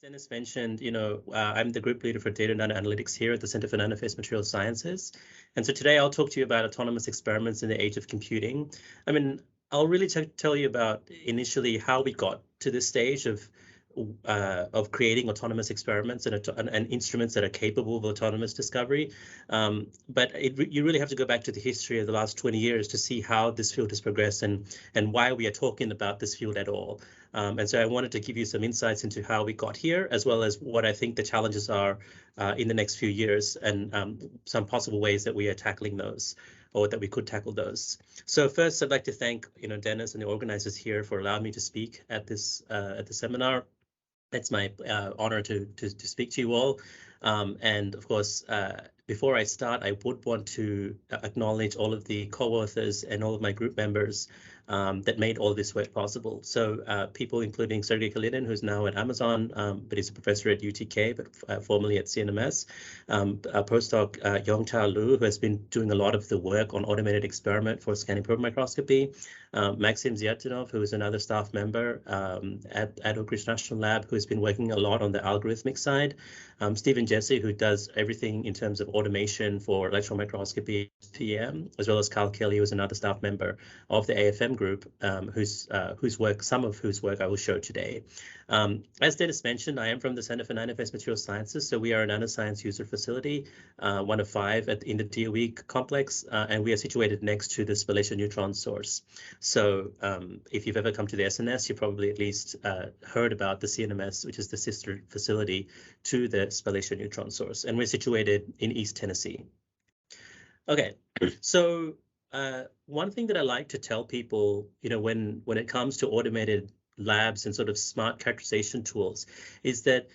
Dennis mentioned, I'm the group leader for Data NanoAnalytics here at the Center for Nanophase Materials Sciences. And so today I'll talk to you about autonomous experiments in the age of computing. I mean, I'll really tell you about initially how we got to this stage of creating autonomous experiments and instruments that are capable of autonomous discovery. But you really have to go back to the history of the last 20 years to see how this field has progressed and why we are talking about this field at all. And so I wanted to give you some insights into how we got here, as well as what I think the challenges are in the next few years and some possible ways that we are tackling those, or that we could tackle those. So first, I'd like to thank Dennis and the organizers here for allowing me to speak at this at the seminar. It's my honor to speak to you all. And of course, before I start, I would want to acknowledge all of the co-authors and all of my group members that made all this work possible. So people including Sergey Kalinin, who's now at Amazon, but he's a professor at UTK, but formerly at CNMS. Postdoc Yongcha Liu, who has been doing a lot of the work on automated experiment for scanning probe microscopy. Maxim Zyatinov, who is another staff member at Oak Ridge National Lab, who has been working a lot on the algorithmic side. Stephen Jesse, who does everything in terms of automation for electron microscopy PM, as well as Carl Kelly, who is another staff member of the AFM group, some of whose work I will show today. As Dennis mentioned, I am from the Center for Nanophase Materials Sciences, so we are a nanoscience user facility, one of 5 in the DOE complex, and we are situated next to the spallation neutron source. So if you've ever come to the SNS, you've probably at least heard about the CNMS, which is the sister facility to the spallation neutron source, and we're situated in East Tennessee. Okay, so one thing that I like to tell people, when it comes to automated labs and sort of smart characterization tools, is that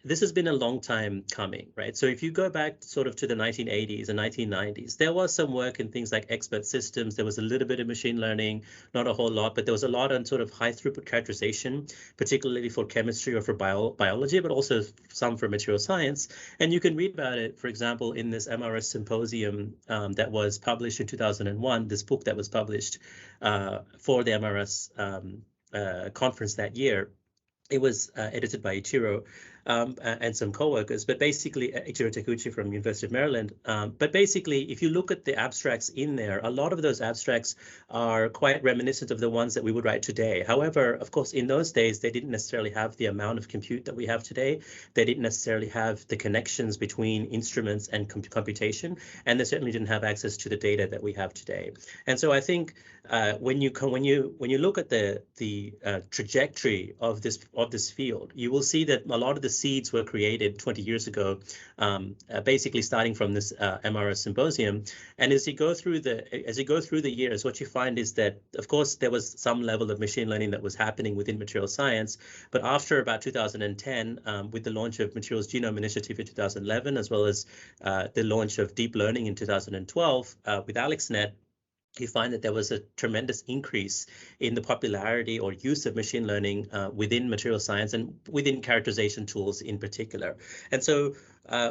this has been a long time coming, right? So if you go back sort of to the 1980s and 1990s, there was some work in things like expert systems. There was a little bit of machine learning, not a whole lot, but there was a lot on sort of high throughput characterization, particularly for chemistry or for biology, but also some for material science. And you can read about it, for example, in this MRS symposium that was published in 2001, this book that was published for the MRS conference that year. It was edited by Ichiro and some co-workers, but basically Ichiro Takuchi from University of Maryland. But basically, if you look at the abstracts in there, a lot of those abstracts are quite reminiscent of the ones that we would write today. However, of course, in those days, they didn't necessarily have the amount of compute that we have today. They didn't necessarily have the connections between instruments and computation, and they certainly didn't have access to the data that we have today. And so I think when you look at the trajectory of this field, you will see that a lot of the seeds were created 20 years ago, basically starting from this MRS symposium. And as you go through the years, what you find is that, of course, there was some level of machine learning that was happening within material science. But after about 2010, with the launch of Materials Genome Initiative in 2011, as well as the launch of deep learning in 2012 with AlexNet, you find that there was a tremendous increase in the popularity or use of machine learning within material science and within characterization tools in particular. And so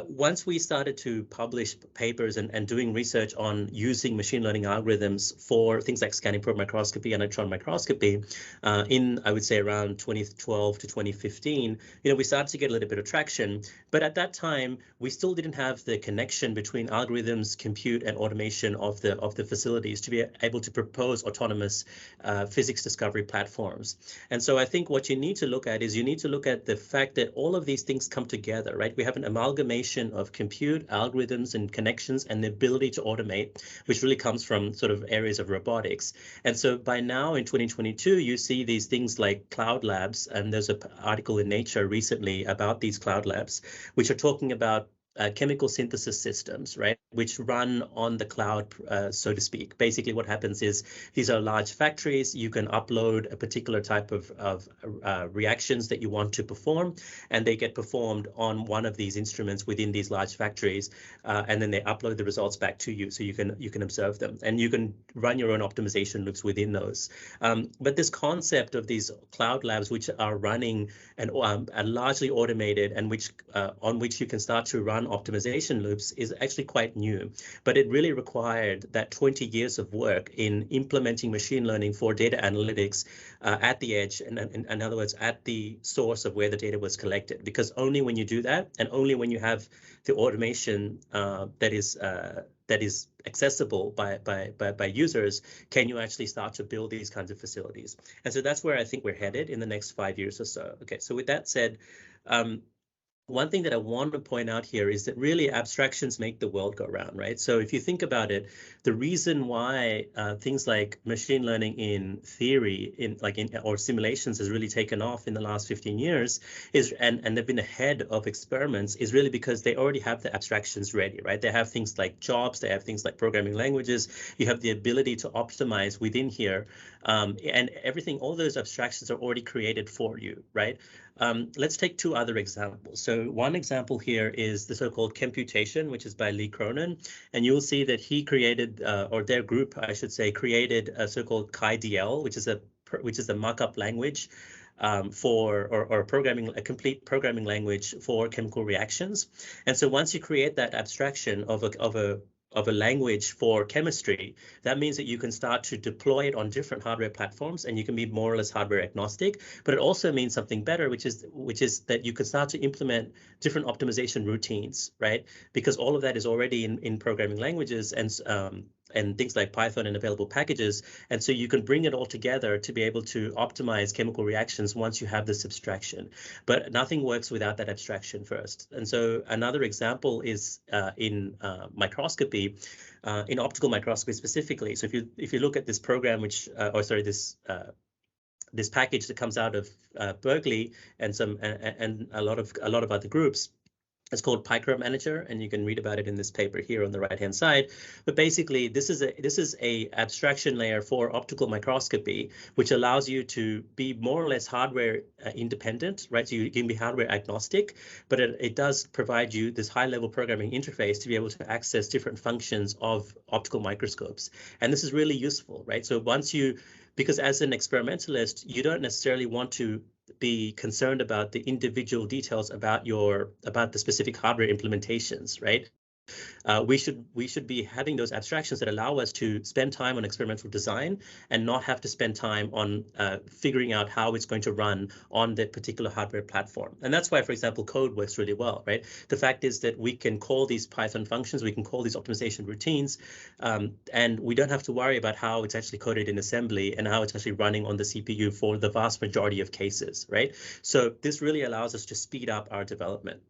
once we started to publish papers and doing research on using machine learning algorithms for things like scanning probe microscopy and electron microscopy in, I would say, around 2012 to 2015, we started to get a little bit of traction. But at that time, we still didn't have the connection between algorithms, compute, and automation of the facilities to be able to propose autonomous physics discovery platforms. And so I think what you need to look at is you need to look at the fact that all of these things come together, right? We have an amalgamation of compute, algorithms, and connections, and the ability to automate, which really comes from sort of areas of robotics. And so by now in 2022, you see these things like cloud labs, and there's an article in Nature recently about these cloud labs, which are talking about chemical synthesis systems, right, which run on the cloud, so to speak. Basically, what happens is these are large factories. You can upload a particular type of reactions that you want to perform, and they get performed on one of these instruments within these large factories, and then they upload the results back to you, so you can observe them, and you can run your own optimization loops within those. But this concept of these cloud labs, which are running and are largely automated, and on which you can start to run run optimization loops is actually quite new, but it really required that 20 years of work in implementing machine learning for data analytics at the edge, and in other words, at the source of where the data was collected. Because only when you do that, and only when you have the automation that is accessible by users, can you actually start to build these kinds of facilities. And so that's where I think we're headed in the next 5 years or so. Okay, so with that said, one thing that I want to point out here is that really abstractions make the world go round, right? So if you think about it, the reason why things like machine learning in theory, or simulations has really taken off in the last 15 years is, and they've been ahead of experiments, is really because they already have the abstractions ready, right? They have things like jobs, they have things like programming languages, you have the ability to optimize within here, and everything, all those abstractions are already created for you, right? Let's take two other examples. So one example here is the so-called computation, which is by Lee Cronin, and you'll see that he created, or their group, I should say, created a so-called KaiDL, which is a markup language or a complete programming language for chemical reactions. And so once you create that abstraction of a language for chemistry, that means that you can start to deploy it on different hardware platforms, and you can be more or less hardware agnostic. But it also means something better, which is that you can start to implement different optimization routines, right? Because all of that is already in programming languages and things like Python and available packages. And so you can bring it all together to be able to optimize chemical reactions once you have this abstraction. But nothing works without that abstraction first. And so another example is in microscopy, in optical microscopy specifically. So if you look at this program, this package that comes out of Berkeley and a lot of other groups, it's called PyChrome and you can read about it in this paper here on the right-hand side. But basically, this is a abstraction layer for optical microscopy, which allows you to be more or less hardware independent, right? So you can be hardware agnostic, but it does provide you this high-level programming interface to be able to access different functions of optical microscopes. And this is really useful, right? So because as an experimentalist, you don't necessarily want to be concerned about the individual details about the specific hardware implementations, right? We should be having those abstractions that allow us to spend time on experimental design and not have to spend time on figuring out how it's going to run on that particular hardware platform. And that's why, for example, code works really well, right? The fact is that we can call these Python functions, we can call these optimization routines, and we don't have to worry about how it's actually coded in assembly and how it's actually running on the CPU for the vast majority of cases, right? So this really allows us to speed up our development.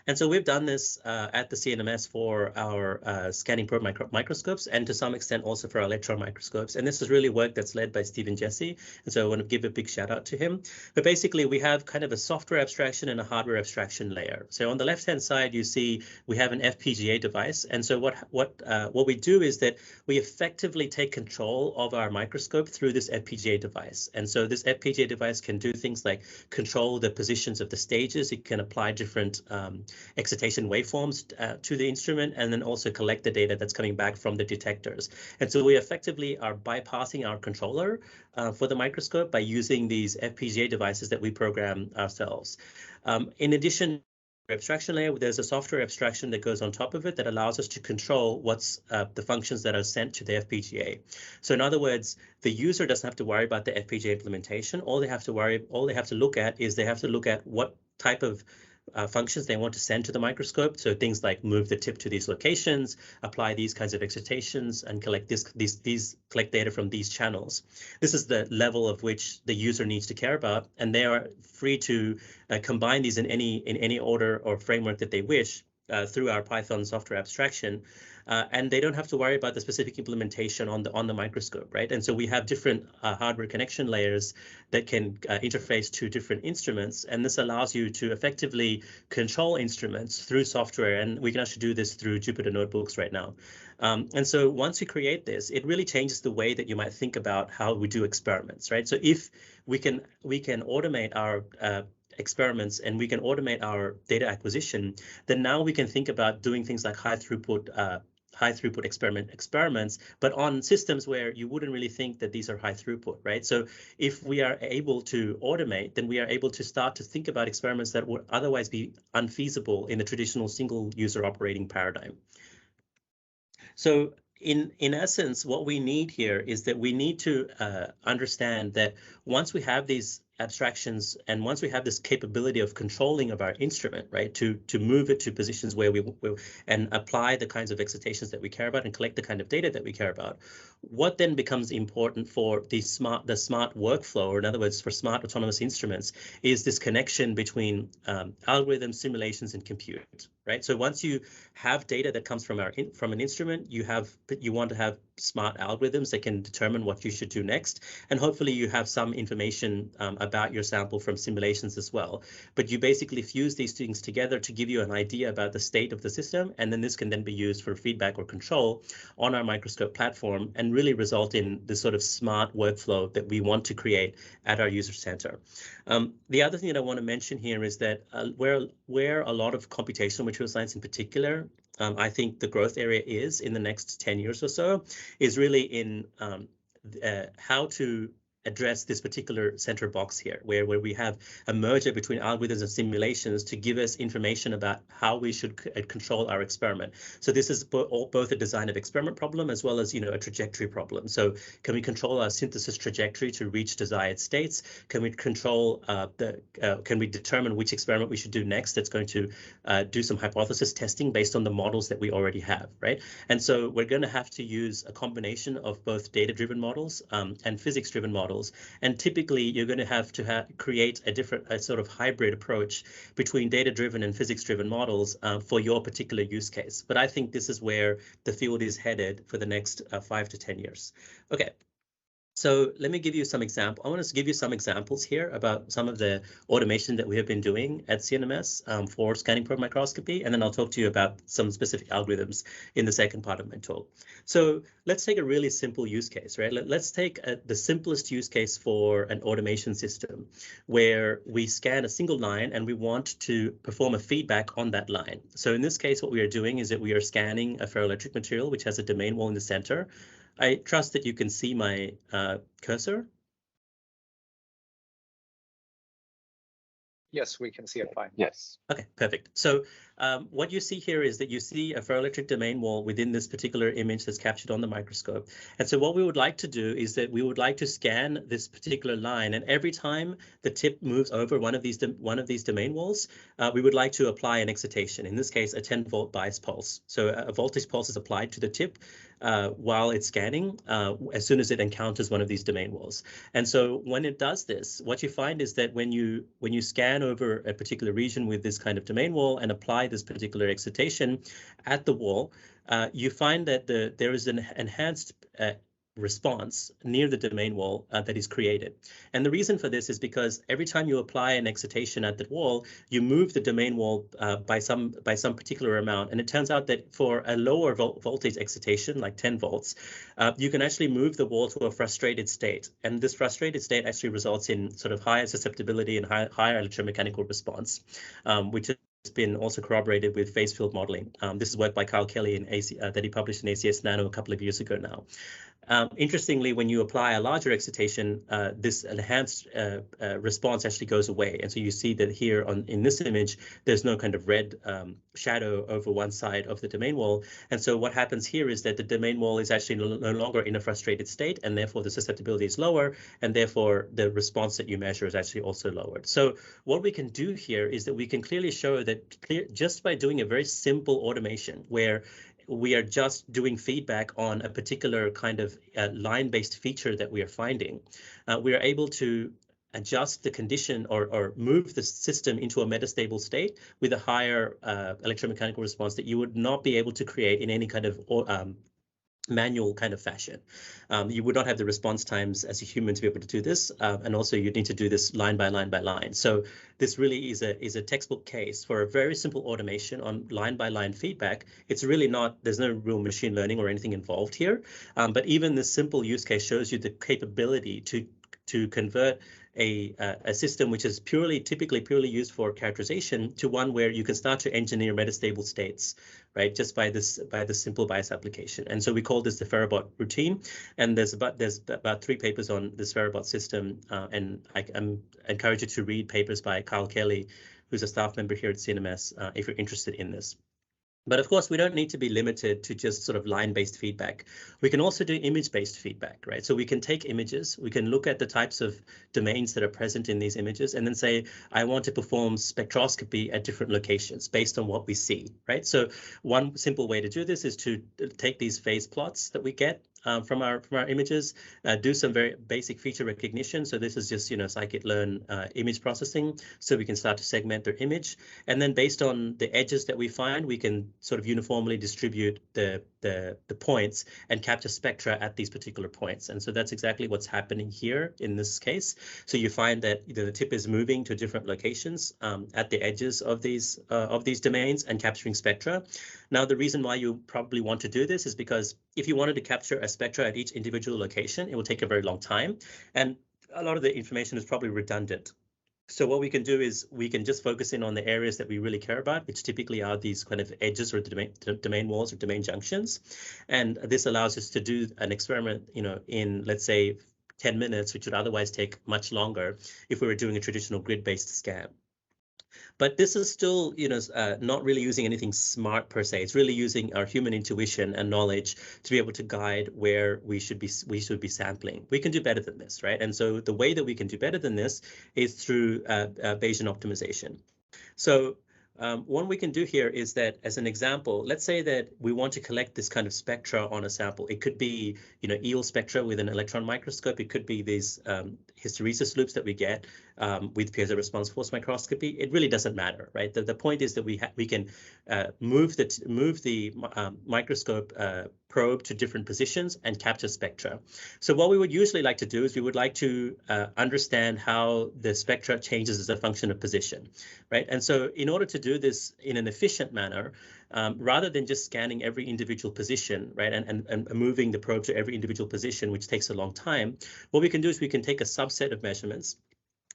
And so we've done this at the CNMS for our scanning probe microscopes, and to some extent also for our electron microscopes. And this is really work that's led by Stephen Jesse. And so I want to give a big shout out to him. But basically, we have kind of a software abstraction and a hardware abstraction layer. So on the left-hand side, you see we have an FPGA device. And so what we do is that we effectively take control of our microscope through this FPGA device. And so this FPGA device can do things like control the positions of the stages. It can apply different excitation waveforms to the instrument, and then also collect the data that's coming back from the detectors. And so we effectively are bypassing our controller for the microscope by using these FPGA devices that we program ourselves. In addition, abstraction layer, there's a software abstraction that goes on top of it that allows us to control what's the functions that are sent to the FPGA. So in other words, the user doesn't have to worry about the FPGA implementation. All they have to look at is what type of functions they want to send to the microscope. So things like move the tip to these locations, apply these kinds of excitations, and collect collect data from these channels. This is the level of which the user needs to care about, and they are free to combine these in any order or framework that they wish through our Python software abstraction. And they don't have to worry about the specific implementation on the microscope, right? And so we have different hardware connection layers that can interface to different instruments, and this allows you to effectively control instruments through software, and we can actually do this through Jupyter notebooks right now. And so once you create this, it really changes the way that you might think about how we do experiments, right? So if we can automate our experiments and we can automate our data acquisition, then now we can think about doing things like high throughput high throughput experiments, but on systems where you wouldn't really think that these are high throughput, right? So if we are able to automate, then we are able to start to think about experiments that would otherwise be unfeasible in the traditional single user operating paradigm. So in essence, what we need here is that we need to understand that once we have these abstractions and once we have this capability of controlling of our instrument, right, to move it to positions where we and apply the kinds of excitations that we care about and collect the kind of data that we care about, what then becomes important for the smart workflow, or in other words, for smart autonomous instruments, is this connection between algorithms, simulations, and compute, right? So once you have data that comes from an instrument, you want to have smart algorithms that can determine what you should do next, and hopefully you have some information about your sample from simulations as well. But you basically fuse these things together to give you an idea about the state of the system, and then this can then be used for feedback or control on our microscope platform and really result in this sort of smart workflow that we want to create at our user center. The other thing that I want to mention here is that where a lot of computational material science in particular, I think the growth area is in the next 10 years or so, is really in how to address this particular center box here, where we have a merger between algorithms and simulations to give us information about how we should control our experiment. So this is both a design of experiment problem as well as, you know, a trajectory problem. So can we control our synthesis trajectory to reach desired states? Can we control can we determine which experiment we should do next that's going to do some hypothesis testing based on the models that we already have, right? And so we're going to have to use a combination of both data-driven models and physics-driven models. And typically, you're going to have create a sort of hybrid approach between data-driven and physics-driven models for your particular use case. But I think this is where the field is headed for the next 5 to 10 years. Okay. So let me give you some examples. I want to give you some examples here about some of the automation that we have been doing at CNMS for scanning probe microscopy, and then I'll talk to you about some specific algorithms in the second part of my talk. So let's take a really simple use case, right? Let's take the simplest use case for an automation system where we scan a single line and we want to perform a feedback on that line. So in this case, what we are doing is that we are scanning a ferroelectric material, which has a domain wall in the center. I trust that you can see my cursor. Yes, we can see it fine. Yes. Okay, perfect. So what you see here is that you see a ferroelectric domain wall within this particular image that's captured on the microscope. And so what we would like to do is that we would like to scan this particular line, and every time the tip moves over one of these domain walls, we would like to apply an excitation. In this case, a 10-volt bias pulse. So a voltage pulse is applied to the tip while it's scanning as soon as it encounters one of these domain walls. And so when it does this, what you find is that when you scan over a particular region with this kind of domain wall and apply this particular excitation at the wall, you find that there is an enhanced response near the domain wall that is created. And the reason for this is because every time you apply an excitation at the wall, you move the domain wall by some particular amount. And it turns out that for a lower voltage excitation, like 10 volts, you can actually move the wall to a frustrated state. And this frustrated state actually results in sort of higher susceptibility and higher electromechanical response, which has been also corroborated with phase field modeling. This is work by Kyle Kelly that he published in ACS Nano a couple of years ago now. Interestingly, when you apply a larger excitation, this enhanced response actually goes away. And so you see that here in this image, there's no kind of red shadow over one side of the domain wall. And so what happens here is that the domain wall is actually no longer in a frustrated state, and therefore the susceptibility is lower, and therefore the response that you measure is actually also lowered. So what we can do here is that we can clearly show that just by doing a very simple automation where we are just doing feedback on a particular kind of line-based feature that we are finding, we are able to adjust the condition or move the system into a metastable state with a higher electromechanical response that you would not be able to create in any kind of manual kind of fashion. You would not have the response times as a human to be able to do this, and also you need to do this line by line by line. So this really is a textbook case for a very simple automation on line by line feedback. It's really not, there's no real machine learning or anything involved here, but even this simple use case shows you the capability to convert a system which is typically purely used for characterization to one where you can start to engineer metastable states, right? Just by this simple bias application. And so we call this the Ferrobot routine. And there's about 3 papers on this Ferrobot system. And I encourage you to read papers by Kyle Kelly, who's a staff member here at CNMS, if you're interested in this. But of course, we don't need to be limited to just sort of line-based feedback. We can also do image-based feedback, right? So we can take images, we can look at the types of domains that are present in these images, and then say, I want to perform spectroscopy at different locations based on what we see, right? So one simple way to do this is to take these phase plots that we get from our images, do some very basic feature recognition. So this is just, scikit-learn image processing, so we can start to segment their image. And then based on the edges that we find, we can sort of uniformly distribute the points and capture spectra at these particular points. And so that's exactly what's happening here in this case. So you find that the tip is moving to different locations at the edges of these domains and capturing spectra. Now, the reason why you probably want to do this is because if you wanted to capture a spectra at each individual location, it will take a very long time. And a lot of the information is probably redundant. So what we can do is we can just focus in on the areas that we really care about, which typically are these kind of edges or domain walls or domain junctions. And this allows us to do an experiment, in, let's say, 10 minutes, which would otherwise take much longer if we were doing a traditional grid-based scan. But this is still, not really using anything smart per se. It's really using our human intuition and knowledge to be able to guide where we should be sampling. We can do better than this, right? And so the way that we can do better than this is through Bayesian optimization. So what we can do here is that, as an example, let's say that we want to collect this kind of spectra on a sample. It could be, EEL spectra with an electron microscope. It could be these hysteresis loops that we get with piezo response force microscopy. It really doesn't matter, right? The point is that we can move the microscope probe to different positions and capture spectra. So what we would usually like to do is we would like to understand how the spectra changes as a function of position, right? And so in order to do this in an efficient manner, rather than just scanning every individual position, right, and moving the probe to every individual position, which takes a long time, what we can do is we can take a subset of measurements.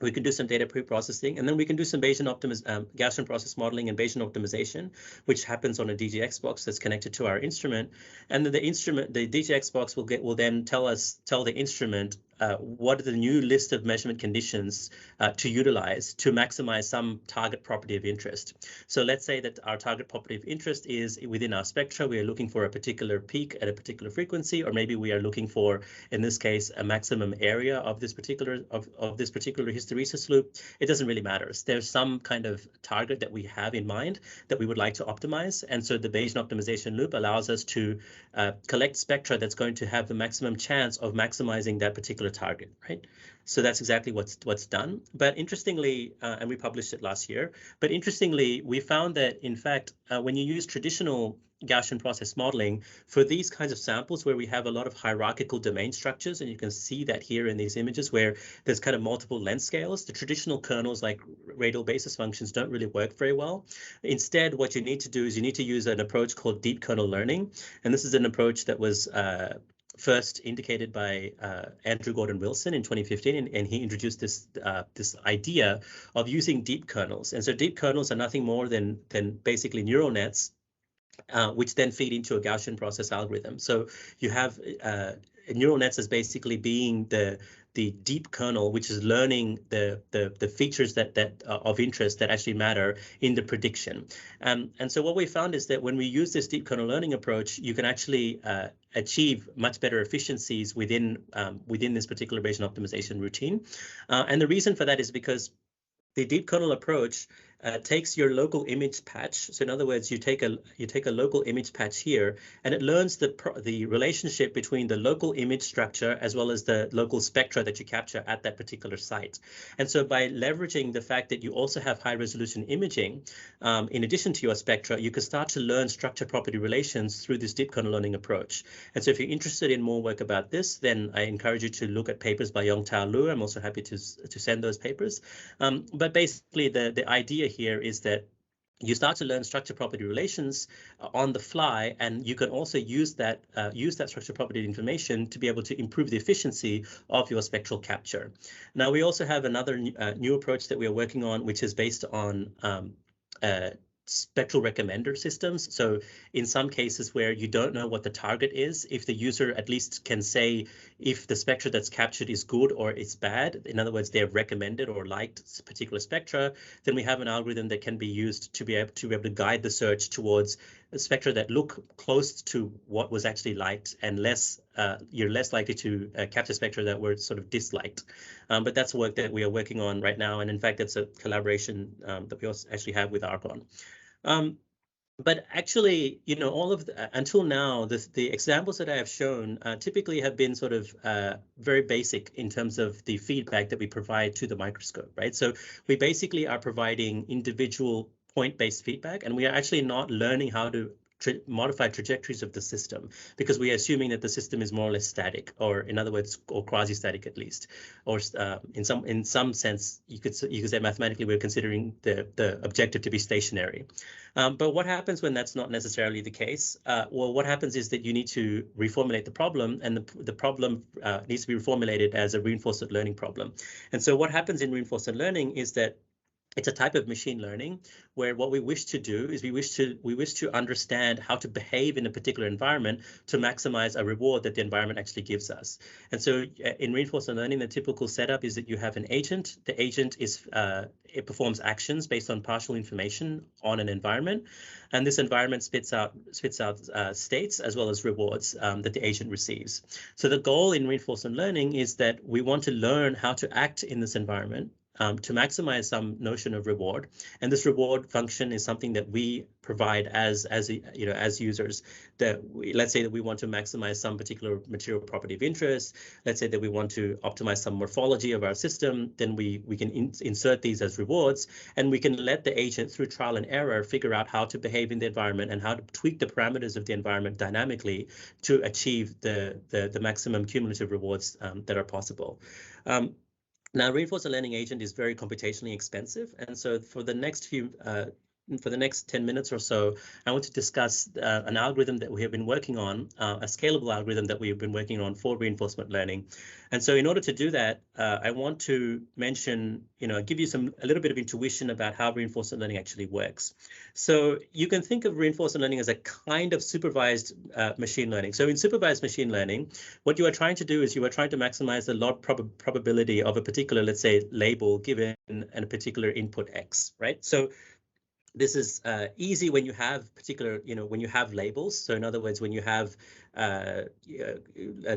We can do some data pre-processing, and then we can do some Gaussian process modeling and Bayesian optimization, which happens on a DGX box that's connected to our instrument. And then the DGX box will then tell the instrument what are the new list of measurement conditions to utilize to maximize some target property of interest. So let's say that our target property of interest is within our spectra. We are looking for a particular peak at a particular frequency, or maybe we are looking for, in this case, a maximum area of this particular hysteresis loop. It doesn't really matter. There's some kind of target that we have in mind that we would like to optimize. And so the Bayesian optimization loop allows us to collect spectra that's going to have the maximum chance of maximizing that particular target, right? So that's exactly what's done. But interestingly, and we published it last year, but interestingly, we found that, in fact, when you use traditional Gaussian process modeling for these kinds of samples where we have a lot of hierarchical domain structures, and you can see that here in these images where there's kind of multiple length scales, the traditional kernels like radial basis functions don't really work very well. Instead, what you need to do is you need to use an approach called deep kernel learning. And this is an approach that was first indicated by Andrew Gordon Wilson in 2015, and he introduced this idea of using deep kernels. And so deep kernels are nothing more than basically neural nets, which then feed into a Gaussian process algorithm. So you have neural nets as basically being the deep kernel, which is learning the features that of interest that actually matter in the prediction. And so what we found is that when we use this deep kernel learning approach, you can actually achieve much better efficiencies within this particular Bayesian optimization routine. And the reason for that is because the deep kernel approach takes your local image patch. So in other words, you take a local image patch here, and it learns the relationship between the local image structure as well as the local spectra that you capture at that particular site. And so by leveraging the fact that you also have high resolution imaging, in addition to your spectra, you can start to learn structure property relations through this deep kernel learning approach. And so if you're interested in more work about this, then I encourage you to look at papers by Yongtao Lu. I'm also happy to send those papers. But basically the idea here is that you start to learn structure property relations on the fly, and you can also use that structure property information to be able to improve the efficiency of your spectral capture. Now, we also have another new approach that we are working on, which is based on spectral recommender systems. So in some cases where you don't know what the target is, if the user at least can say if the spectra that's captured is good or it's bad, in other words, they've recommended or liked particular spectra, then we have an algorithm that can be used to be able to guide the search towards a spectra that look close to what was actually liked, and you're less likely to capture spectra that were sort of disliked. But that's work that we are working on right now, and in fact, it's a collaboration that we also actually have with Argonne. But actually, until now, the examples that I have shown typically have been sort of very basic in terms of the feedback that we provide to the microscope, right? So we basically are providing individual point-based feedback, and we are actually not learning how to modify trajectories of the system, because we are assuming that the system is more or less static, or in other words, or quasi-static at least, or in some sense, you could say mathematically we're considering the objective to be stationary. But what happens when that's not necessarily the case? Well, what happens is that you need to reformulate the problem, and the problem needs to be reformulated as a reinforcement learning problem. And so what happens in reinforcement learning is that it's a type of machine learning where what we wish to do is we wish to understand how to behave in a particular environment to maximize a reward that the environment actually gives us. And so in reinforcement learning, the typical setup is that you have an agent. The agent it performs actions based on partial information on an environment, and this environment spits out states as well as rewards that the agent receives. So the goal in reinforcement learning is that we want to learn how to act in this environment to maximize some notion of reward, and this reward function is something that we provide as users. Let's say that we want to maximize some particular material property of interest. Let's say that we want to optimize some morphology of our system. Then we can insert these as rewards, and we can let the agent, through trial and error, figure out how to behave in the environment and how to tweak the parameters of the environment dynamically to achieve the maximum cumulative rewards that are possible. Now, reinforcement learning agent is very computationally expensive, and so for the next 10 minutes or so, I want to discuss an algorithm that we have been working on, a scalable algorithm that we have been working on for reinforcement learning. And so in order to do that, I want to mention, give you a little bit of intuition about how reinforcement learning actually works. So you can think of reinforcement learning as a kind of supervised machine learning. So in supervised machine learning, what you are trying to do is you are trying to maximize the log probability of a particular, let's say, label given a particular input X, right? So this is easy when you have when you have labels. So in other words, when you have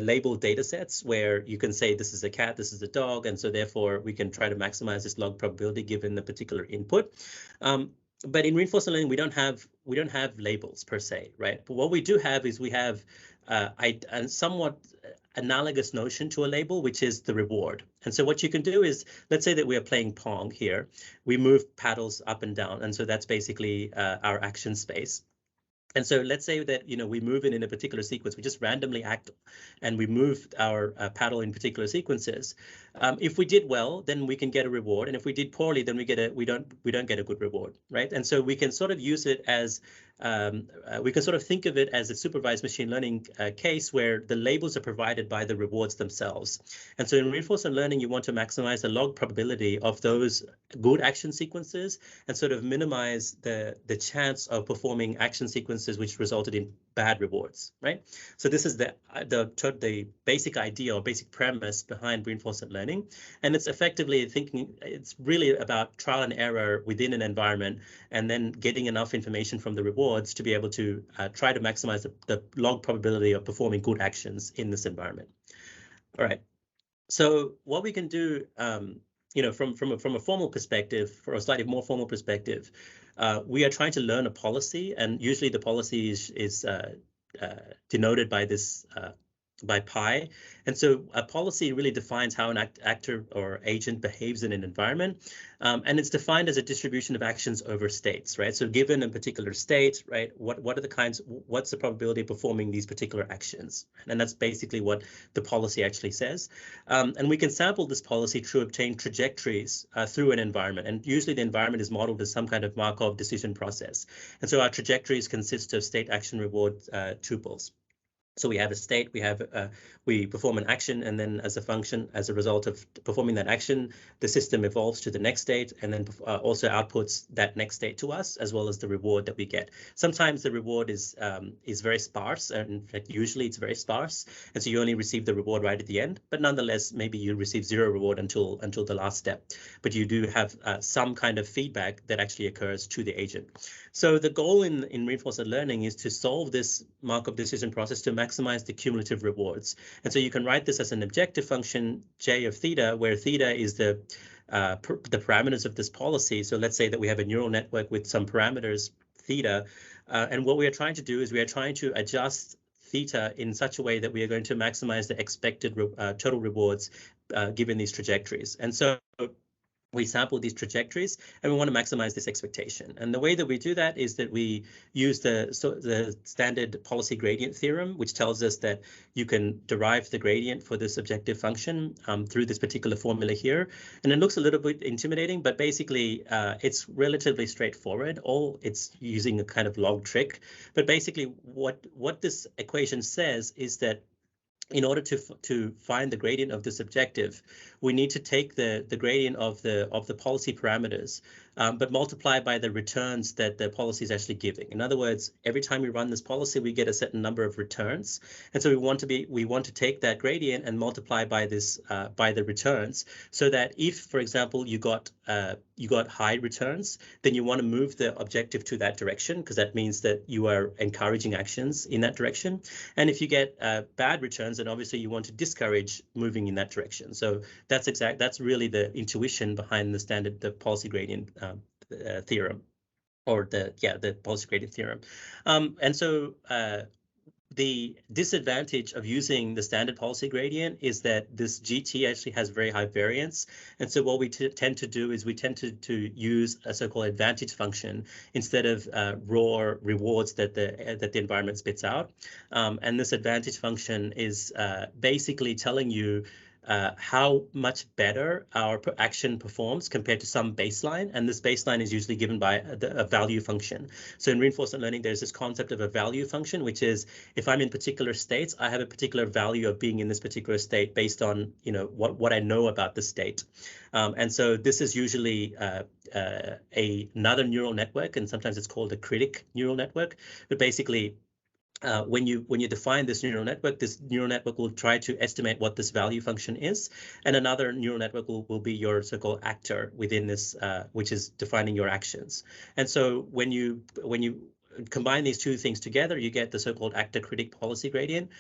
labeled data sets where you can say this is a cat, this is a dog, and so therefore we can try to maximize this log probability given the particular input. But in reinforcement learning, we don't have labels per se, right? But what we do have is we have a somewhat analogous notion to a label, which is the reward. And so what you can do is, let's say that we are playing Pong here. We move paddles up and down, and so that's basically our action space. And so let's say that we move in a particular sequence. We just randomly act, and we move our paddle in particular sequences. If we did well, then we can get a reward, and if we did poorly, then we don't get a good reward, right? And so we can sort of use it as we can sort of think of it as a supervised machine learning case where the labels are provided by the rewards themselves. And so in reinforcement learning, you want to maximize the log probability of those good action sequences and sort of minimize the chance of performing action sequences which resulted in bad rewards, right? So this is the basic idea or basic premise behind reinforcement learning. And it's effectively it's really about trial and error within an environment and then getting enough information from the rewards to be able to try to maximize the log probability of performing good actions in this environment. All right. So what we can do, from a formal perspective, for a slightly more formal perspective, we are trying to learn a policy, and usually the policy is denoted by this by pi. And so a policy really defines how an actor or agent behaves in an environment. And it's defined as a distribution of actions over states, right? So given a particular state, right, what are the kinds, what's the probability of performing these particular actions? And that's basically what the policy actually says. And we can sample this policy to obtain trajectories through an environment. And usually the environment is modeled as some kind of Markov decision process. And so our trajectories consist of state action reward tuples. So we have a state, we perform an action, and then as a result of performing that action, the system evolves to the next state and then also outputs that next state to us, as well as the reward that we get. Sometimes the reward is very sparse, and in fact, usually it's very sparse, and so you only receive the reward right at the end. But nonetheless, maybe you receive zero reward until the last step. But you do have some kind of feedback that actually occurs to the agent. So the goal in reinforcement learning is to solve this Markov decision process to maximize the cumulative rewards. And so you can write this as an objective function, j of theta, where theta is the parameters of this policy. So let's say that we have a neural network with some parameters, theta. And what we are trying to do is we are trying to adjust theta in such a way that we are going to maximize the expected total rewards given these trajectories. And so we sample these trajectories and we want to maximize this expectation. And the way that we do that is that we use the standard policy gradient theorem, which tells us that you can derive the gradient for this objective function through this particular formula here. And it looks a little bit intimidating, but basically it's relatively straightforward. It's using a kind of log trick. But basically what this equation says is that in order to find the gradient of this objective, we need to take the gradient of the policy parameters, but multiply by the returns that the policy is actually giving. In other words, every time we run this policy, we get a certain number of returns, and so we want to take that gradient and multiply by this by the returns, so that if, for example, you got high returns, then you want to move the objective to that direction, because that means that you are encouraging actions in that direction. And if you get bad returns, then obviously you want to discourage moving in that direction. So that's really the intuition behind the policy gradient theorem, or the policy gradient theorem. And so the disadvantage of using the standard policy gradient is that this GT actually has very high variance. And so what we tend to do is we tend to use a so-called advantage function instead of raw rewards that the environment spits out. And this advantage function is basically telling you how much better our action performs compared to some baseline. And this baseline is usually given by a value function. So in reinforcement learning, there's this concept of a value function, which is if I'm in particular states, I have a particular value of being in this particular state based on what I know about the state. And so this is usually another neural network, and sometimes it's called a critic neural network. But basically, when you define this neural network will try to estimate what this value function is, and another neural network will be your so-called actor within this, which is defining your actions. And so when you combine these two things together, you get the so-called Actor-Critic policy gradient,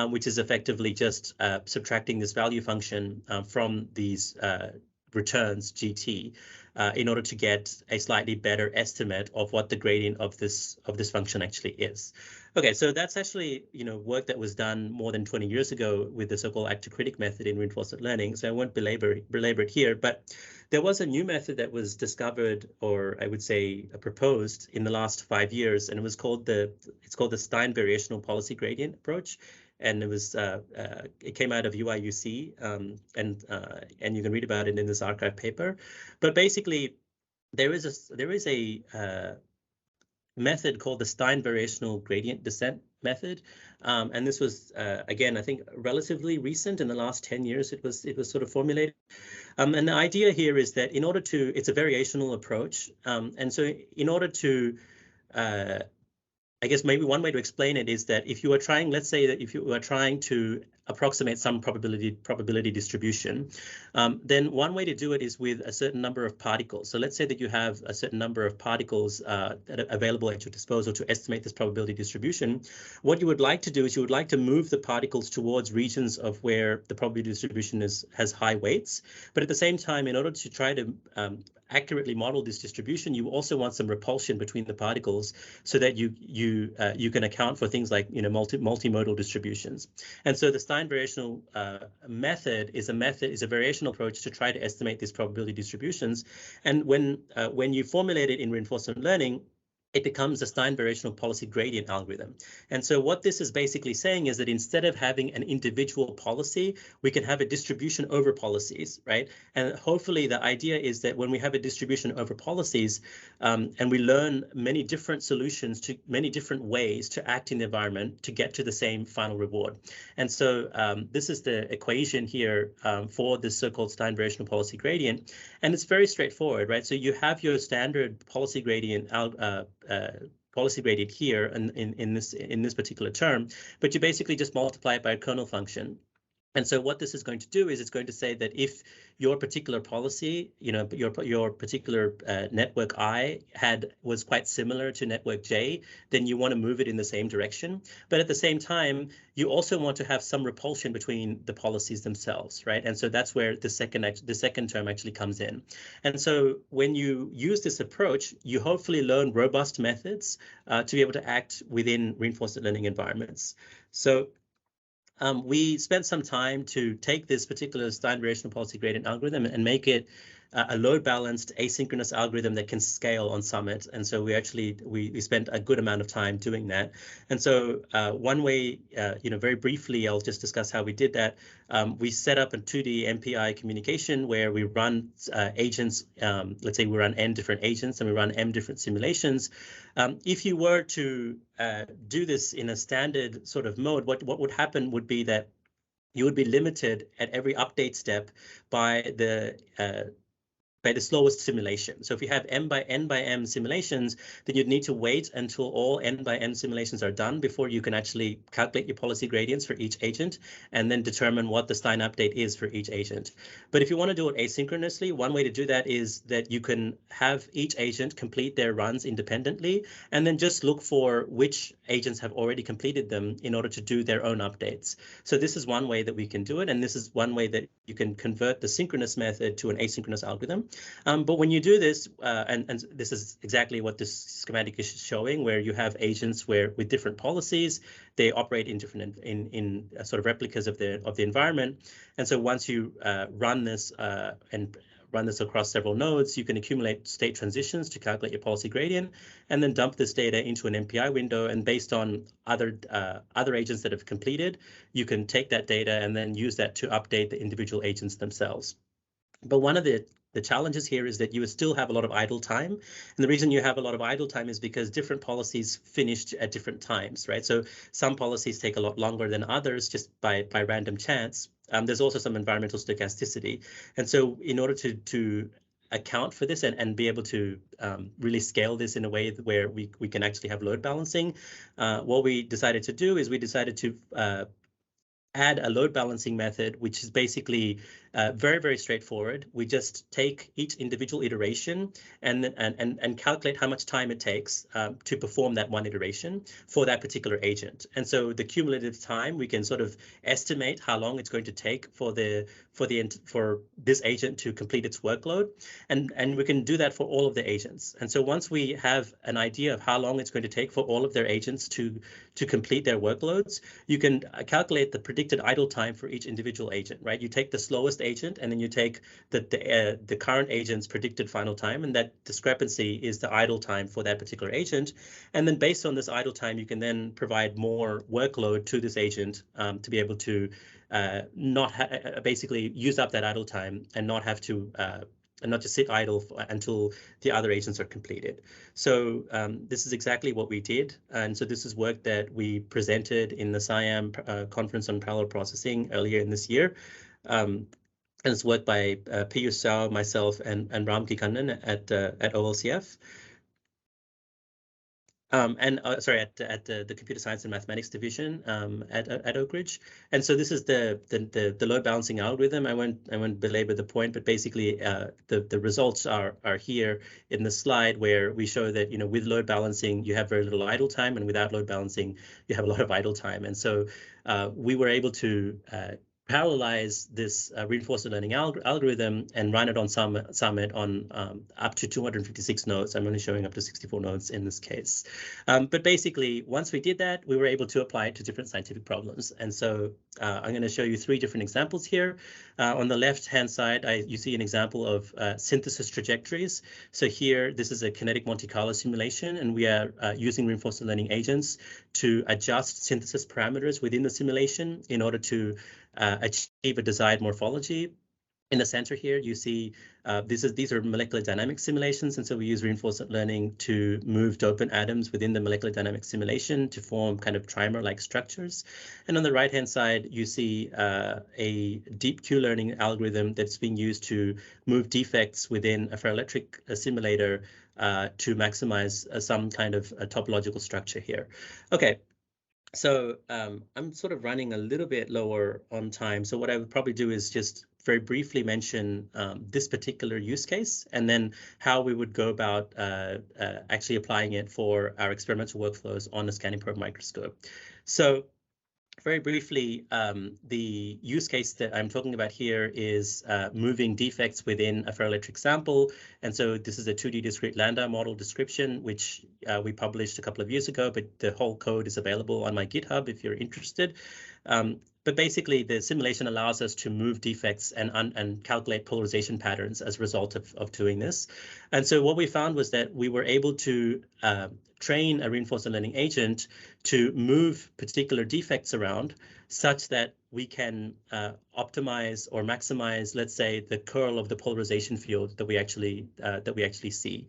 which is effectively just subtracting this value function from these returns GT in order to get a slightly better estimate of what the gradient of this function actually is. Okay, so that's actually work that was done more than 20 years ago with the so-called Actor-Critic method in reinforcement learning. So I won't belabor it here, but there was a new method that was discovered, or I would say proposed, in the last 5 years, and it's called the Stein variational policy gradient approach. And it came out of UIUC, and you can read about it in this archive paper. But basically, there is a method called the Stein variational gradient descent method, and this was again, I think, relatively recent. In the last 10 years, it was sort of formulated. And the idea here is that it's a variational approach, and so in order to I guess maybe one way to explain it is that if you are trying, let's say that if you are trying to approximate some probability distribution, then one way to do it is with a certain number of particles. So let's say that you have a certain number of particles that are available at your disposal to estimate this probability distribution. What you would like to do is you would like to move the particles towards regions of where the probability distribution has high weights. But at the same time, in order to try to accurately model this distribution, you also want some repulsion between the particles so that you can account for things like multimodal distributions. And so the Stein variational method is a variational approach to try to estimate these probability distributions. And when you formulate it in reinforcement learning, it becomes a Stein variational policy gradient algorithm. And so what this is basically saying is that instead of having an individual policy, we can have a distribution over policies, right? And hopefully the idea is that when we have a distribution over policies, and we learn many different solutions to many different ways to act in the environment to get to the same final reward. And so this is the equation here for this so-called Stein variational policy gradient. And it's very straightforward, right? So you have your standard policy gradient here in this particular term, but you basically just multiply it by a kernel function. And so what this is going to do is it's going to say that if your particular policy, your particular network I was quite similar to network J, then you want to move it in the same direction. But at the same time, you also want to have some repulsion between the policies themselves, right? And so that's where the second term actually comes in. And so when you use this approach, you hopefully learn robust methods to be able to act within reinforcement learning environments. So we spent some time to take this particular Stein variational policy gradient algorithm and make it a load-balanced asynchronous algorithm that can scale on Summit. And so we spent a good amount of time doing that. And so one way, very briefly, I'll just discuss how we did that. We set up a 2D MPI communication where we run agents. Let's say we run n different agents and we run m different simulations. If you were to do this in a standard sort of mode, what would happen would be that you would be limited at every update step by the slowest simulation. So if you have n by m simulations, then you'd need to wait until all n by n simulations are done before you can actually calculate your policy gradients for each agent and then determine what the Stein update is for each agent. But if you want to do it asynchronously, one way to do that is that you can have each agent complete their runs independently and then just look for which agents have already completed them in order to do their own updates. So this is one way that we can do it, and this is one way that you can convert the synchronous method to an asynchronous algorithm. But when you do this, and this is exactly what this schematic is showing, where you have agents with different policies, they operate in different sort of replicas of the environment. And so once you run this and run this across several nodes, you can accumulate state transitions to calculate your policy gradient, and then dump this data into an MPI window. And based on other agents that have completed, you can take that data and then use that to update the individual agents themselves. But one of the challenges here is that you still have a lot of idle time. And the reason you have a lot of idle time is because different policies finished at different times, right? So some policies take a lot longer than others just by random chance. There's also some environmental stochasticity. And so in order to account for this and be able to really scale this in a way where we can actually have load balancing, what we decided to do is we decided to add a load balancing method, which is basically very, very straightforward. We just take each individual iteration and calculate how much time it takes to perform that one iteration for that particular agent. And so the cumulative time, we can sort of estimate how long it's going to take for this agent to complete its workload, and we can do that for all of the agents. And so once we have an idea of how long it's going to take for all of their agents to complete their workloads, you can calculate the predicted idle time for each individual agent, right? You take the slowest agent and then you take the current agent's predicted final time, and that discrepancy is the idle time for that particular agent. And then based on this idle time, you can then provide more workload to this agent to be able to basically use up that idle time and not have to and not just sit idle until the other agents are completed. So this is exactly what we did. And so this is work that we presented in the SIAM conference on parallel processing earlier in this year. And it's work by Piyush Sao, myself, and Ram Kikannan at OLCF. At the Computer Science and Mathematics Division at Oak Ridge. And so this is the load balancing algorithm. I won't belabor the point, but basically the results are here in the slide, where we show that with load balancing you have very little idle time, and without load balancing you have a lot of idle time. And so we were able to parallelize this reinforcement learning algorithm and run it on Summit on up to 256 nodes. I'm only showing up to 64 nodes in this case. But basically, once we did that, we were able to apply it to different scientific problems. And so I'm going to show you 3 different examples here. On the left-hand side, you see an example of synthesis trajectories. So here, this is a kinetic Monte Carlo simulation, and we are using reinforcement learning agents to adjust synthesis parameters within the simulation in order to achieve a desired morphology. In the center here, you see these are molecular dynamics simulations, and so we use reinforcement learning to move dopant atoms within the molecular dynamics simulation to form kind of trimer-like structures. And on the right-hand side, you see a deep Q-learning algorithm that's being used to move defects within a ferroelectric simulator to maximize some kind of a topological structure here. Okay. So I'm sort of running a little bit lower on time. So what I would probably do is just very briefly mention this particular use case and then how we would go about actually applying it for our experimental workflows on a scanning probe microscope. So very briefly, the use case that I'm talking about here is moving defects within a ferroelectric sample. And so this is a 2D discrete lambda model description, which we published a couple of years ago, but the whole code is available on my GitHub if you're interested. But basically, the simulation allows us to move defects and calculate polarization patterns as a result of doing this. And so what we found was that we were able to train a reinforcement learning agent to move particular defects around such that we can optimize or maximize, let's say, the curl of the polarization field that we actually see.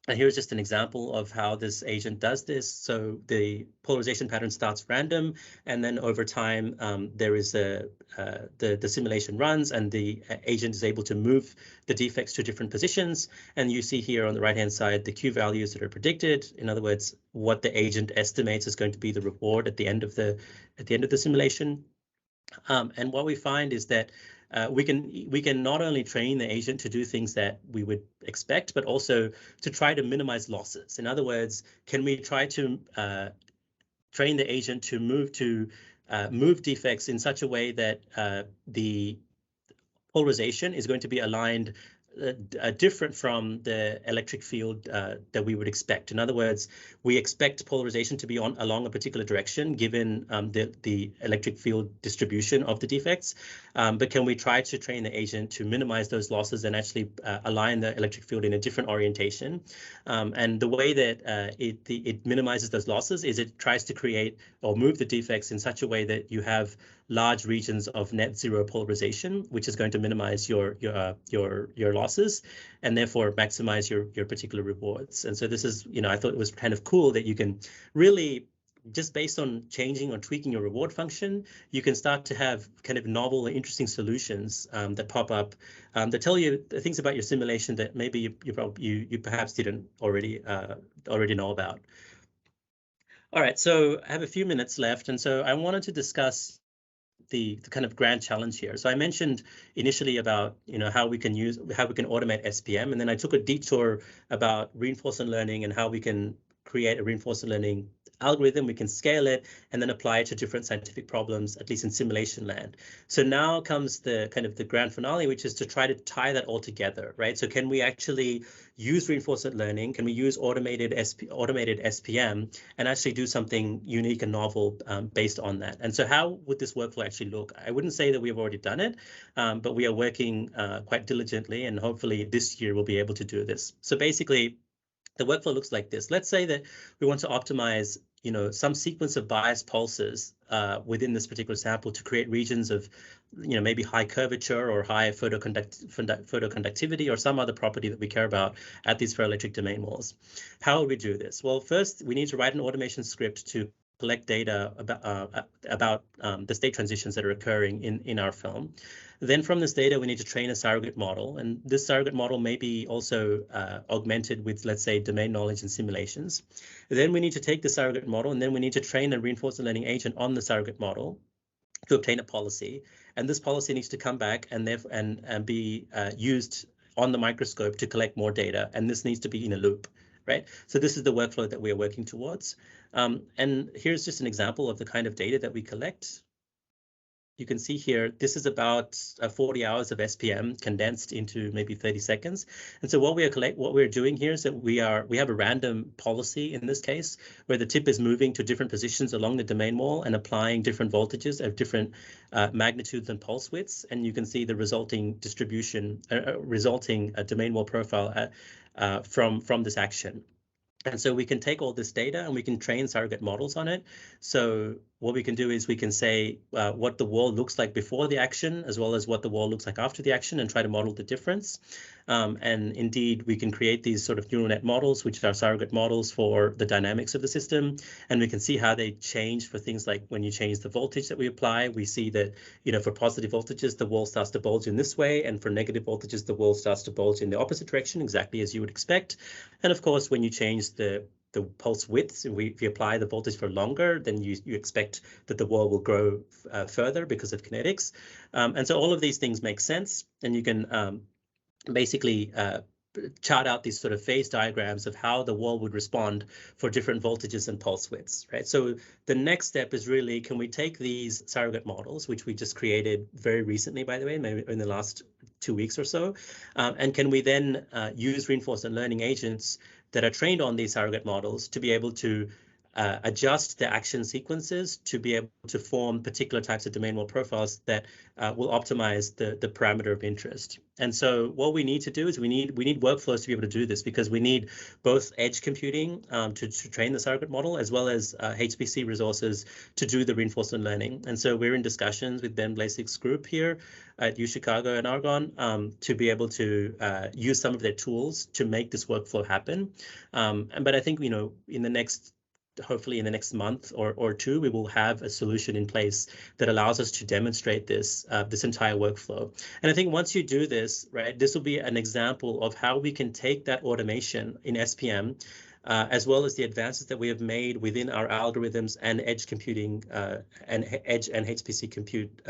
And here's just an example of how this agent does this. So the polarization pattern starts random, and then over time, there is the simulation runs, and the agent is able to move the defects to different positions. And you see here on the right-hand side the Q values that are predicted. In other words, what the agent estimates is going to be the reward at the end of the simulation. And what we find is that we can not only train the agent to do things that we would expect, but also to try to minimize losses. In other words, can we try to train the agent to move defects in such a way that the polarization is going to be aligned different from the electric field that we would expect. In other words, we expect polarization to be along a particular direction given the electric field distribution of the defects. But can we try to train the agent to minimize those losses and actually align the electric field in a different orientation? And the way that it minimizes those losses is it tries to create or move the defects in such a way that you have large regions of net zero polarization, which is going to minimize your losses and therefore maximize your particular rewards. And so this is, I thought it was kind of cool that you can really, just based on changing or tweaking your reward function, you can start to have kind of novel and interesting solutions that pop up that tell you things about your simulation that maybe you perhaps didn't already know about. All right, so I have a few minutes left, and so I wanted to discuss the kind of grand challenge here. So I mentioned initially about how we can automate SPM, and then I took a detour about reinforcement learning and how we can create a reinforcement learning algorithm, we can scale it, and then apply it to different scientific problems, at least in simulation land. So now comes the kind of the grand finale, which is to try to tie that all together, right? So can we actually use reinforcement learning? Can we use automated SPM and actually do something unique and novel based on that? And so how would this workflow actually look? I wouldn't say that we've already done it, but we are working quite diligently, and hopefully this year we'll be able to do this. So basically, the workflow looks like this. Let's say that we want to optimize, some sequence of bias pulses within this particular sample to create regions of, maybe high curvature or high photoconductivity or some other property that we care about at these ferroelectric domain walls. How would we do this? Well, first, we need to write an automation script to collect data about the state transitions that are occurring in our film. Then from this data, we need to train a surrogate model. And this surrogate model may be also augmented with, let's say, domain knowledge and simulations. Then we need to take the surrogate model, and then we need to train a reinforcement learning agent on the surrogate model to obtain a policy. And this policy needs to come back and be used on the microscope to collect more data. And this needs to be in a loop, right? So this is the workflow that we are working towards. And here's just an example of the kind of data that we collect. you can see here, this is about 40 hours of SPM condensed into maybe 30 seconds. And so what we're doing here is that we have a random policy in this case, where the tip is moving to different positions along the domain wall and applying different voltages of different magnitudes and pulse widths. And you can see the resulting distribution, resulting domain wall profile from this action. And so we can take all this data and we can train surrogate models on it. So what we can do is we can say what the wall looks like before the action, as well as what the wall looks like after the action, and try to model the difference. And indeed, we can create these sort of neural net models, which are surrogate models for the dynamics of the system. And we can see how they change for things like when you change the voltage that we apply. We see that, for positive voltages, the wall starts to bulge in this way. And for negative voltages, the wall starts to bulge in the opposite direction, exactly as you would expect. And of course, when you change the pulse widths, and if you apply the voltage for longer, then you expect that the wall will grow further because of kinetics. And so all of these things make sense, and you can basically chart out these sort of phase diagrams of how the wall would respond for different voltages and pulse widths, right? So the next step is really, can we take these surrogate models, which we just created very recently, by the way, maybe in the last 2 weeks or so, and can we then use reinforcement learning agents that are trained on these surrogate models to be able to adjust the action sequences to be able to form particular types of domain wall profiles that will optimize the parameter of interest. And so what we need to do is we need workflows to be able to do this, because we need both edge computing to train the surrogate model, as well as HPC resources to do the reinforcement learning. And so we're in discussions with Ben Blasik's group here at UChicago and Argonne to be able to use some of their tools to make this workflow happen. But I think, hopefully in the next month or two, we will have a solution in place that allows us to demonstrate this entire workflow. And I think once you do this, right, this will be an example of how we can take that automation in SPM, as well as the advances that we have made within our algorithms and edge computing and edge and HPC compute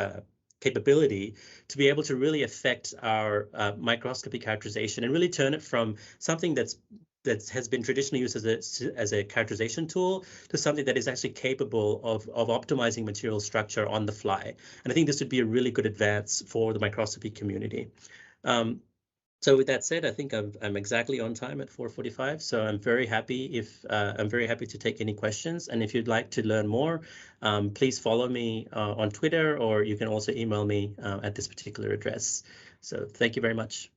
capability, to be able to really affect our microscopy characterization and really turn it from something that has been traditionally used as a characterization tool to something that is actually capable of optimizing material structure on the fly. And I think this would be a really good advance for the microscopy community. So with that said, I think I'm exactly on time at 4:45. So I'm very happy to take any questions. And if you'd like to learn more, please follow me on Twitter, or you can also email me at this particular address. So thank you very much.